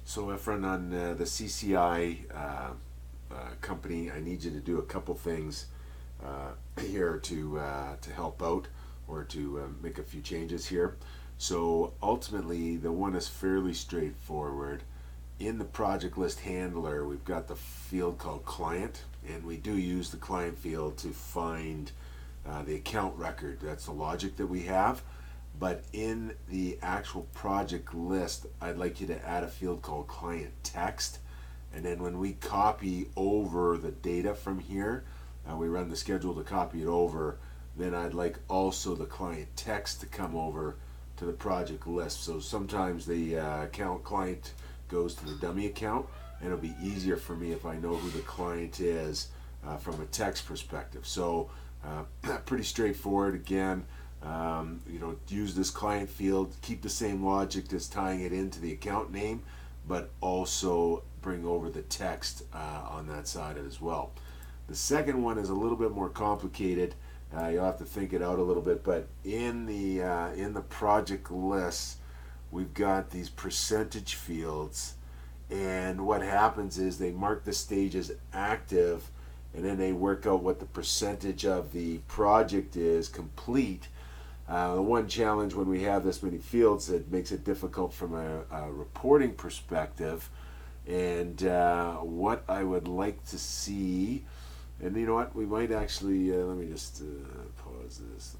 So Efren, on the CCI company, I need you to do a couple things here to help out or to make a few changes here. So ultimately, the one is fairly straightforward. In the project list handler, we've got the field called client, and we do use the client field to find the account record. That's the logic that we have. But in the actual project list, I'd like you to add a field called client text. And then when we copy over the data from here, we run the schedule to copy it over, then I'd like also the client text to come over to the project list. So sometimes the account client goes to the dummy account, and it'll be easier for me if I know who the client is from a text perspective. So pretty straightforward. Again, use this client field, keep the same logic as tying it into the account name, but also bring over the text on that side as well. The second one is a little bit more complicated. You'll have to think it out a little bit, but in the project list, we've got these percentage fields, and what happens is they mark the stage as active, and then they work out what the percentage of the project is complete. The one challenge when we have this many fields, it makes it difficult from a reporting perspective. And what I would like to see, and you know what, we might actually, let me just pause this.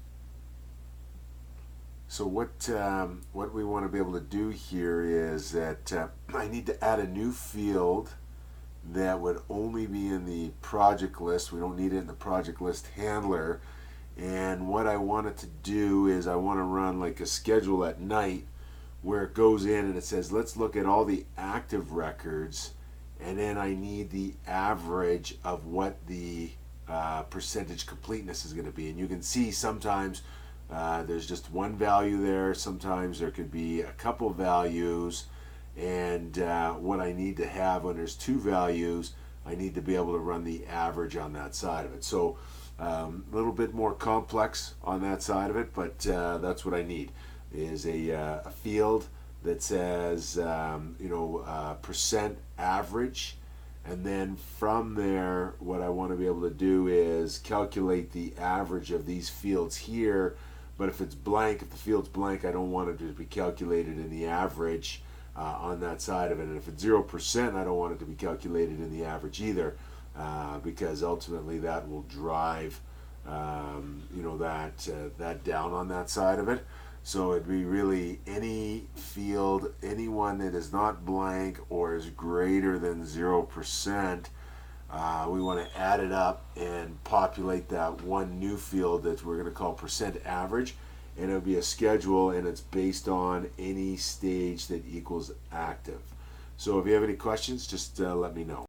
So what we want to be able to do here is that I need to add a new field that would only be in the project list. We don't need it in the project list handler. And what I want it to do is I want to run like a schedule at night where it goes in and it says, let's look at all the active records, and then I need the average of what the percentage completeness is going to be. And you can see sometimes there's just one value there, sometimes there could be a couple values, and what I need to have when there's two values, I need to be able to run the average on that side of it. So a little bit more complex on that side of it, but that's what I need, is a field that says percent average, and then from there what I want to be able to do is calculate the average of these fields here. But if it's blank, if the field's blank, I don't want it to be calculated in the average on that side of it. And if it's 0%, I don't want it to be calculated in the average either, because ultimately that will drive that down on that side of it. So it'd be really any field, anyone that is not blank or is greater than 0%. We want to add it up and populate that one new field that we're going to call percent average, and it'll be a schedule, and it's based on any stage that equals active. So if you have any questions, just let me know.